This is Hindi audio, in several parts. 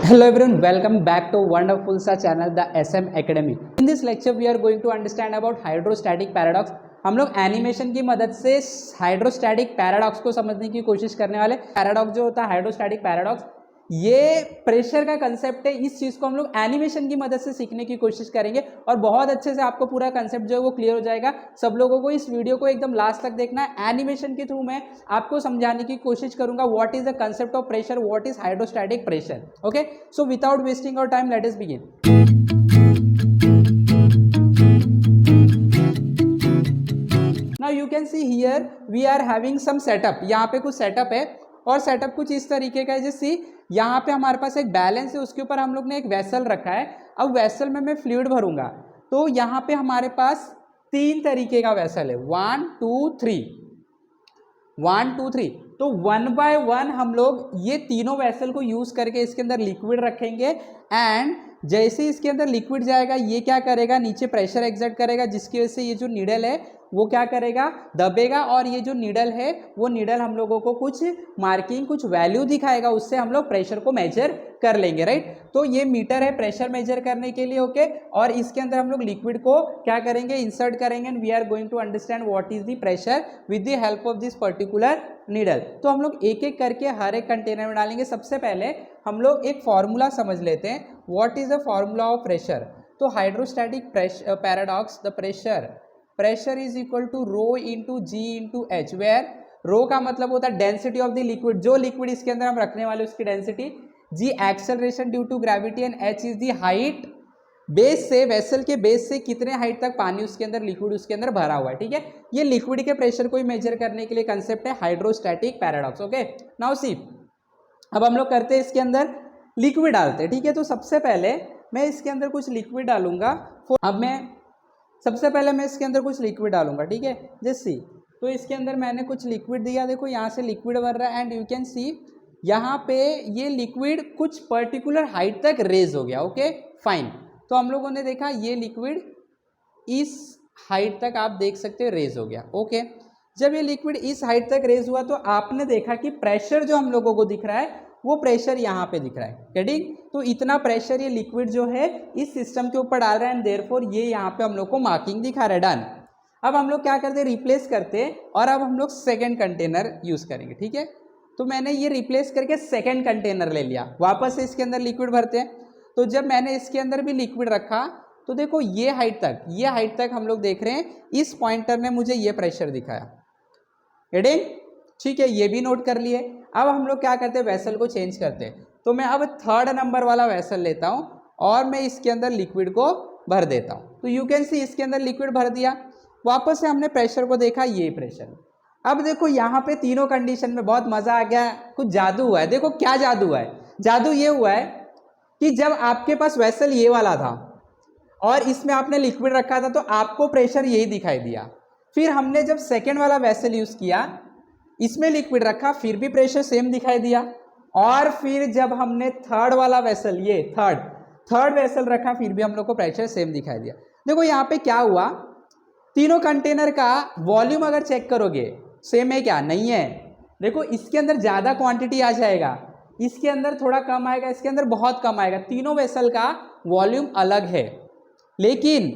Hello everyone, welcome back to wonderful sa channel the SM Academy. In this lecture we are going to understand about hydrostatic paradox. हम लोग एनिमेशन की मदद से हाइड्रोस्टैटिक पैराडॉक्स को समझने की कोशिश करने वाले। पैराडॉक्स जो होता है हाइड्रोस्टैटिक पैराडॉक्स, ये प्रेशर का कंसेप्ट है। इस चीज़ को हम लोग एनिमेशन की मदद से सीखने की कोशिश करेंगे और बहुत अच्छे से आपको पूरा कंसेप्ट जो है वो क्लियर हो जाएगा। सब लोगों को इस वीडियो को एकदम लास्ट तक देखना है। एनिमेशन के थ्रू मैं आपको समझाने की कोशिश करूंगा what is the concept of pressure, what is hydrostatic pressure. Okay, so without wasting our time let us begin. Now you can see here we are having some setup. यहाँ पे कुछ सेटअप है और सेटअप कुछ इस तरीके का है। जैसे यहाँ पे हमारे पास एक बैलेंस है, उसके ऊपर हम लोग ने एक वेसल रखा है। अब वेसल में मैं फ्लूइड भरूंगा तो यहाँ पे हमारे पास तीन तरीके का वेसल है, 1 2 3, 1 2 3। तो वन बाय वन हम लोग ये तीनों वेसल को यूज करके इसके अंदर लिक्विड रखेंगे एंड जैसे इसके अंदर लिक्विड जाएगा ये क्या करेगा, नीचे प्रेशर एक्सर्ट करेगा, जिसकी वजह से ये जो नीडल है वो क्या करेगा, दबेगा और ये जो नीडल है वो नीडल हम लोगों को कुछ मार्किंग, कुछ वैल्यू दिखाएगा, उससे हम लोग प्रेशर को मेजर कर लेंगे। राइट, तो ये मीटर है प्रेशर मेजर करने के लिए। ओके, और इसके अंदर हम लोग लिक्विड को क्या करेंगे, इंसर्ट करेंगे and we are going to understand what is the pressure with the help of this particular needle. तो हम लोग एक एक करके हर एक कंटेनर में डालेंगे। सबसे पहले हम लोग एक फॉर्मूला समझ लेते हैं, what is the formula of pressure. तो hydrostatic paradox, the pressure is equal to rho into g into h, where rho का मतलब होता है डेंसिटी ऑफ द लिक्विड, जो लिक्विड इसके अंदर हम रखने वाले उसकी density, g acceleration due to gravity and h is the height, base से, वेसल के बेस से कितने हाइट तक पानी उसके अंदर, लिक्विड उसके अंदर भरा हुआ है। ठीक है, ये लिक्विड के प्रेशर को ही मेजर करने के लिए कंसेप्ट है hydrostatic paradox. Okay, now see, अब हम लोग करते हैं इसके अंदर लिक्विड डालते हैं। ठीक है, तो सबसे पहले मैं इसके अंदर कुछ लिक्विड डालूंगा। अब मैं सबसे पहले मैं इसके अंदर कुछ लिक्विड डालूंगा। ठीक है, जस्ट सी, तो इसके अंदर मैंने कुछ लिक्विड दिया, देखो यहाँ से लिक्विड भर रहा है एंड यू कैन सी यहाँ पे ये लिक्विड कुछ पर्टिकुलर हाइट तक रेज हो गया। ओके फाइन, तो हम लोगों ने देखा ये लिक्विड इस हाइट तक आप देख सकते हो रेज हो गया। ओके, जब ये लिक्विड इस हाइट तक रेज हुआ तो आपने देखा कि प्रेशर जो हम लोगों को दिख रहा है वो प्रेशर यहाँ पे दिख रहा है। गेटिंग, तो इतना प्रेशर ये लिक्विड जो है इस सिस्टम के ऊपर डाल रहा है एंड देयरफॉर ये यहाँ पे हम लोग को मार्किंग दिखा रहा है। डन। अब हम लोग क्या करते हैं, रिप्लेस करते हैं और अब हम लोग सेकेंड कंटेनर यूज करेंगे। ठीक है, तो मैंने ये रिप्लेस करके सेकेंड कंटेनर ले लिया, वापस से इसके अंदर लिक्विड भरते हैं। तो जब मैंने इसके अंदर भी लिक्विड रखा तो देखो ये हाइट तक हम लोग देख रहे हैं, इस पॉइंटर ने मुझे ये प्रेशर दिखाया। गेटिंग, ठीक है, ये भी नोट कर लिए। अब हम लोग क्या करते हैं, वेसल को चेंज करते हैं। तो मैं अब थर्ड नंबर वाला वेसल लेता हूं और मैं इसके अंदर लिक्विड को भर देता हूं। तो यू कैन सी इसके अंदर लिक्विड भर दिया, वापस से हमने प्रेशर को देखा, ये प्रेशर। अब देखो यहाँ पे तीनों कंडीशन में बहुत मजा आ गया, कुछ जादू हुआ है। देखो क्या जादू हुआ है, जादू ये हुआ है कि जब आपके पास वेसल ये वाला था और इसमें आपने लिक्विड रखा था तो आपको प्रेशर यही दिखाई दिया। फिर हमने जब सेकेंड वाला वेसल यूज किया, इसमें लिक्विड रखा, फिर भी प्रेशर सेम दिखाई दिया। और फिर जब हमने थर्ड वाला वेसल, ये थर्ड वेसल रखा, फिर भी हम लोग को प्रेशर सेम दिखाई दिया। देखो यहाँ पे क्या हुआ, तीनों कंटेनर का वॉल्यूम अगर चेक करोगे सेम है क्या, नहीं है। देखो इसके अंदर ज्यादा क्वांटिटी आ जाएगा, इसके अंदर थोड़ा कम आएगा, इसके अंदर बहुत कम आएगा। तीनों वेसल का वॉल्यूम अलग है, लेकिन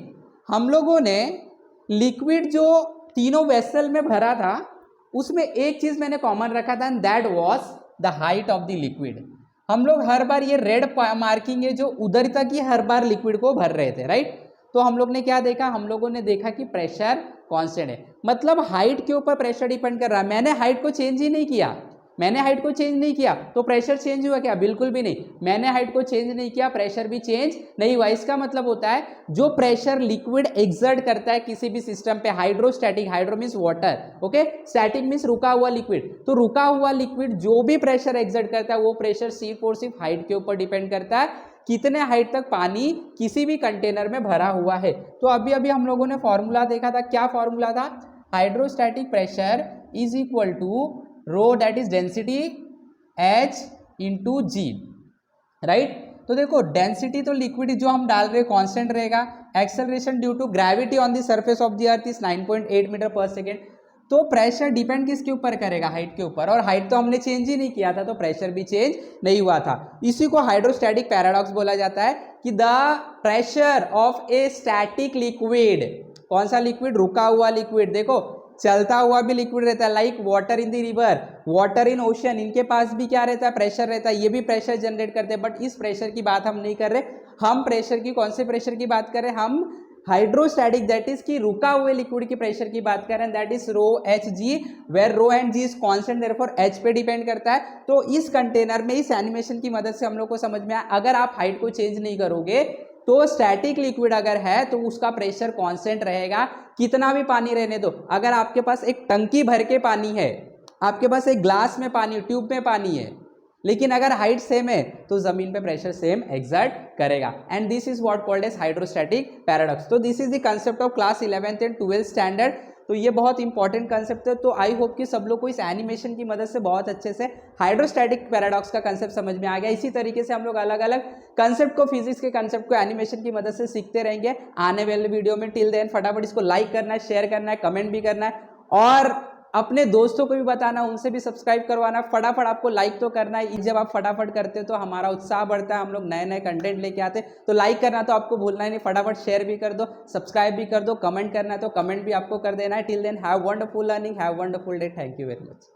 हम लोगों ने लिक्विड जो तीनों वेसल में भरा था उसमें एक चीज मैंने कॉमन रखा था and that was the height of the liquid. हम लोग हर बार ये रेड मार्किंग है जो उधर तक ही हर बार लिक्विड को भर रहे थे। राइट, तो हम लोग ने क्या देखा, हम लोगों ने देखा कि प्रेशर कांस्टेंट है, मतलब हाइट के ऊपर प्रेशर डिपेंड कर रहा है। मैंने हाइट को चेंज ही नहीं किया, तो प्रेशर चेंज हुआ क्या, बिल्कुल भी नहीं। मैंने हाइट को चेंज नहीं किया, प्रेशर भी चेंज नहीं हुआ। इसका मतलब होता है जो प्रेशर लिक्विड एक्सर्ट करता है किसी भी सिस्टम पे, hydrostatic, hydro means water, okay, static means रुका हुआ लिक्विड, तो रुका हुआ लिक्विड जो भी प्रेशर एक्सर्ट करता है वो प्रेशर सिर्फ और सिर्फ हाइट के ऊपर डिपेंड करता है, कितने हाइट तक पानी किसी भी कंटेनर में भरा हुआ है। तो अभी हम लोगों ने फॉर्मूला देखा था, क्या फॉर्मूला था, hydrostatic pressure is equal to rho that is density h into g. Right, तो देखो डेंसिटी तो लिक्विड जो हम डाल रहे हैं कांस्टेंट रहेगा, acceleration due to gravity on the surface of the earth is 9.8 metre per second. तो प्रेशर डिपेंड किसके ऊपर करेगा, हाइट के ऊपर, और हाइट तो हमने चेंज ही नहीं किया था तो प्रेशर भी चेंज नहीं हुआ था। इसी को हाइड्रोस्टैटिक पैराडॉक्स बोला जाता है कि the pressure of a static liquid, कौन सा लिक्विड, रुका हुआ लिक्विड, देखो चलता हुआ भी लिक्विड रहता है, like water in the river, water in ocean, इनके पास भी क्या रहता है, प्रेशर रहता है, ये भी प्रेशर जनरेट करते हैं, बट इस प्रेशर की बात हम नहीं कर रहे, हम प्रेशर की, कौन से प्रेशर की बात कर रहे हैं, हम हाइड्रोस्टैटिक, दैट इज की रुका हुए लिक्विड की प्रेशर की बात कर रहे हैं, that is rho h g, where rho and g is constant, therefore h पे डिपेंड करता है। तो इस कंटेनर में, इस एनिमेशन की मदद से हम लोग को समझ में आया, अगर आप हाइट को चेंज नहीं करोगे तो स्टैटिक लिक्विड अगर है तो उसका प्रेशर कांस्टेंट रहेगा, कितना भी पानी रहने दो। अगर आपके पास एक टंकी भर के पानी है, आपके पास एक ग्लास में पानी, ट्यूब में पानी है, लेकिन अगर हाइट सेम है तो जमीन पे प्रेशर सेम एक्सर्ट करेगा, and this is what called as hydrostatic paradox. तो this is the concept of class 11th and 12th standard. तो ये बहुत इंपॉर्टेंट कंसेप्ट है, तो आई होप कि सब लोग को इस एनिमेशन की मदद से बहुत अच्छे से हाइड्रोस्टैटिक पैराडॉक्स का कंसेप्ट समझ में आ गया। इसी तरीके से हम लोग अलग अलग कंसेप्ट को, फिजिक्स के कंसेप्ट को एनिमेशन की मदद से सीखते रहेंगे आने वाले वीडियो में। टिल देन फटाफट इसको लाइक करना है, शेयर करना है, कमेंट भी करना है, और अपने दोस्तों को भी बताना, उनसे भी सब्सक्राइब करवाना। फटाफट आपको लाइक तो करना है, जब आप फटाफट करते हो तो हमारा उत्साह बढ़ता है, हम लोग नए नए कंटेंट लेके आते हैं। तो लाइक करना तो आपको भूलना ही नहीं, फटाफट शेयर भी कर दो, सब्सक्राइब भी कर दो, कमेंट करना है तो कमेंट भी आपको कर देना है। Till then have wonderful learning, have wonderful day, thank you very much.